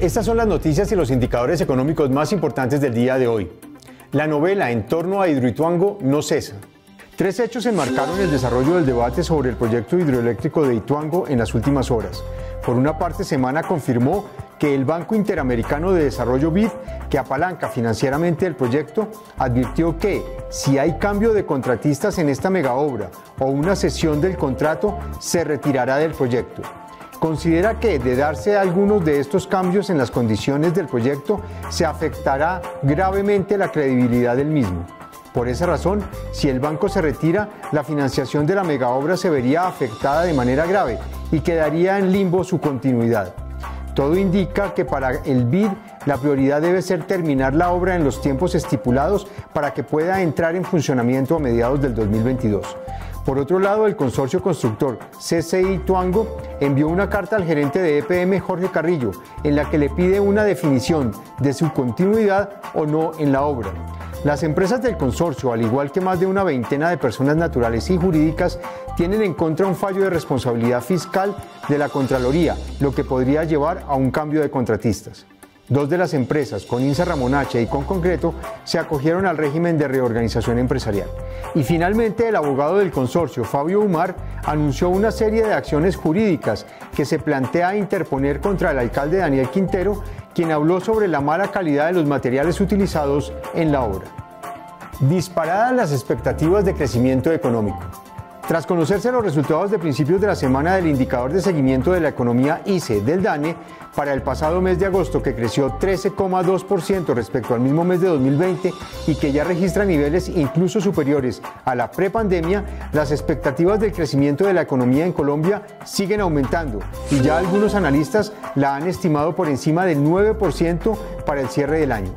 Estas son las noticias y los indicadores económicos más importantes del día de hoy. La novela en torno a Hidroituango no cesa. Tres hechos enmarcaron el desarrollo del debate sobre el proyecto hidroeléctrico de Ituango en las últimas horas. Por una parte, Semana confirmó que el Banco Interamericano de Desarrollo BID, que apalanca financieramente el proyecto, advirtió que si hay cambio de contratistas en esta megaobra o una cesión del contrato, se retirará del proyecto. Considera que, de darse algunos de estos cambios en las condiciones del proyecto, se afectará gravemente la credibilidad del mismo. Por esa razón, si el banco se retira, la financiación de la megaobra se vería afectada de manera grave y quedaría en limbo su continuidad. Todo indica que para el BID la prioridad debe ser terminar la obra en los tiempos estipulados para que pueda entrar en funcionamiento a mediados del 2022. Por otro lado, el consorcio constructor CCI Ituango envió una carta al gerente de EPM, Jorge Carrillo, en la que le pide una definición de su continuidad o no en la obra. Las empresas del consorcio, al igual que más de una veintena de personas naturales y jurídicas, tienen en contra un fallo de responsabilidad fiscal de la Contraloría, lo que podría llevar a un cambio de contratistas. Dos de las empresas, Coninsa Ramonache y Conconcreto, se acogieron al régimen de reorganización empresarial. Y finalmente, el abogado del consorcio, Fabio Umar, anunció una serie de acciones jurídicas que se plantea interponer contra el alcalde Daniel Quintero, quien habló sobre la mala calidad de los materiales utilizados en la obra. Disparadas las expectativas de crecimiento económico. Tras conocerse los resultados de principios de la semana del indicador de seguimiento de la economía ICE del DANE para el pasado mes de agosto, que creció 13,2% respecto al mismo mes de 2020 y que ya registra niveles incluso superiores a la prepandemia, las expectativas del crecimiento de la economía en Colombia siguen aumentando y ya algunos analistas la han estimado por encima del 9% para el cierre del año.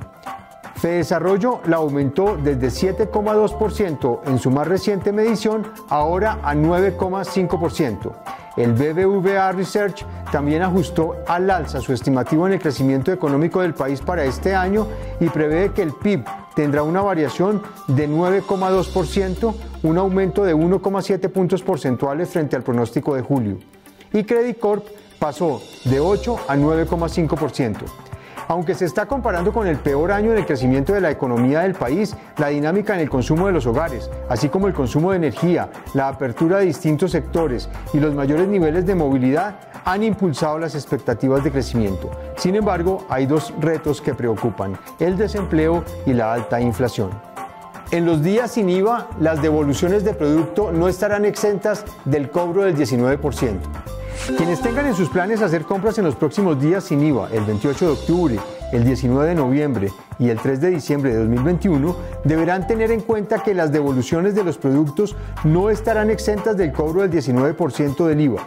Fedesarrollo la aumentó desde 7,2% en su más reciente medición, ahora a 9,5%. El BBVA Research también ajustó al alza su estimativo en el crecimiento económico del país para este año y prevé que el PIB tendrá una variación de 9,2%, un aumento de 1,7 puntos porcentuales frente al pronóstico de julio. Y Credit Corp pasó de 8 a 9,5%. Aunque se está comparando con el peor año en el crecimiento de la economía del país, la dinámica en el consumo de los hogares, así como el consumo de energía, la apertura de distintos sectores y los mayores niveles de movilidad han impulsado las expectativas de crecimiento. Sin embargo, hay dos retos que preocupan: el desempleo y la alta inflación. En los días sin IVA, las devoluciones de producto no estarán exentas del cobro del 19%. Quienes tengan en sus planes hacer compras en los próximos días sin IVA, el 28 de octubre, el 19 de noviembre y el 3 de diciembre de 2021, deberán tener en cuenta que las devoluciones de los productos no estarán exentas del cobro del 19% del IVA.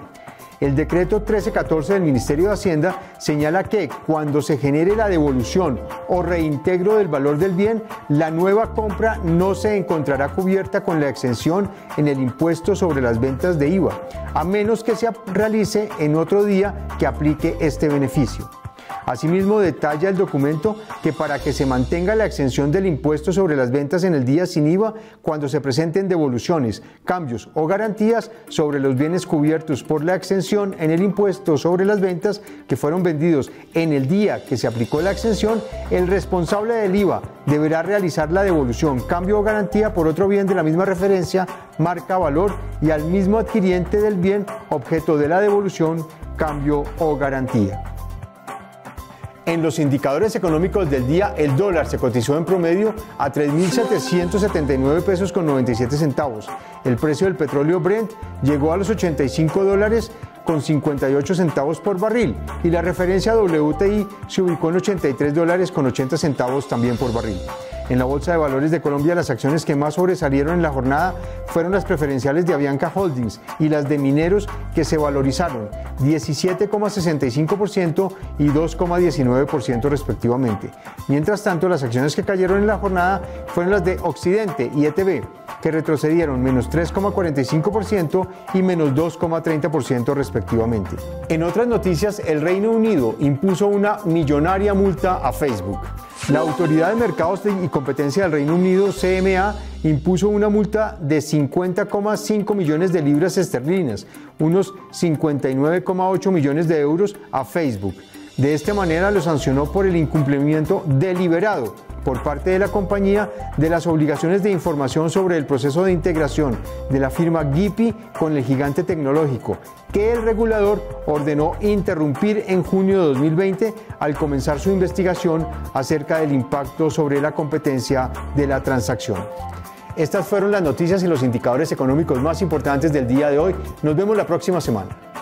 El decreto 1314 del Ministerio de Hacienda señala que cuando se genere la devolución o reintegro del valor del bien, la nueva compra no se encontrará cubierta con la exención en el impuesto sobre las ventas de IVA, a menos que se realice en otro día que aplique este beneficio. Asimismo, detalla el documento que para que se mantenga la exención del impuesto sobre las ventas en el día sin IVA, cuando se presenten devoluciones, cambios o garantías sobre los bienes cubiertos por la exención en el impuesto sobre las ventas que fueron vendidos en el día que se aplicó la exención, el responsable del IVA deberá realizar la devolución, cambio o garantía por otro bien de la misma referencia, marca, valor y al mismo adquiriente del bien objeto de la devolución, cambio o garantía. En los indicadores económicos del día, el dólar se cotizó en promedio a 3.779 pesos con 97 centavos. El precio del petróleo Brent llegó a los $85 con 58 centavos por barril y la referencia WTI se ubicó en $83 con 80 centavos también por barril. En la Bolsa de Valores de Colombia, las acciones que más sobresalieron en la jornada fueron las preferenciales de Avianca Holdings y las de Mineros, que se valorizaron 17,65% y 2,19% respectivamente. Mientras tanto, las acciones que cayeron en la jornada fueron las de Occidente y ETB, que retrocedieron menos 3,45% y menos 2,30% respectivamente. En otras noticias, el Reino Unido impuso una millonaria multa a Facebook. La Autoridad de Mercados y Competencia del Reino Unido, CMA, impuso una multa de 50,5 millones de libras esterlinas, unos 59,8 millones de euros, a Facebook, De esta manera lo sancionó por el incumplimiento deliberado por parte de la compañía de las obligaciones de información sobre el proceso de integración de la firma GIPI con el gigante tecnológico, que el regulador ordenó interrumpir en junio de 2020 al comenzar su investigación acerca del impacto sobre la competencia de la transacción. Estas fueron las noticias y los indicadores económicos más importantes del día de hoy. Nos vemos la próxima semana.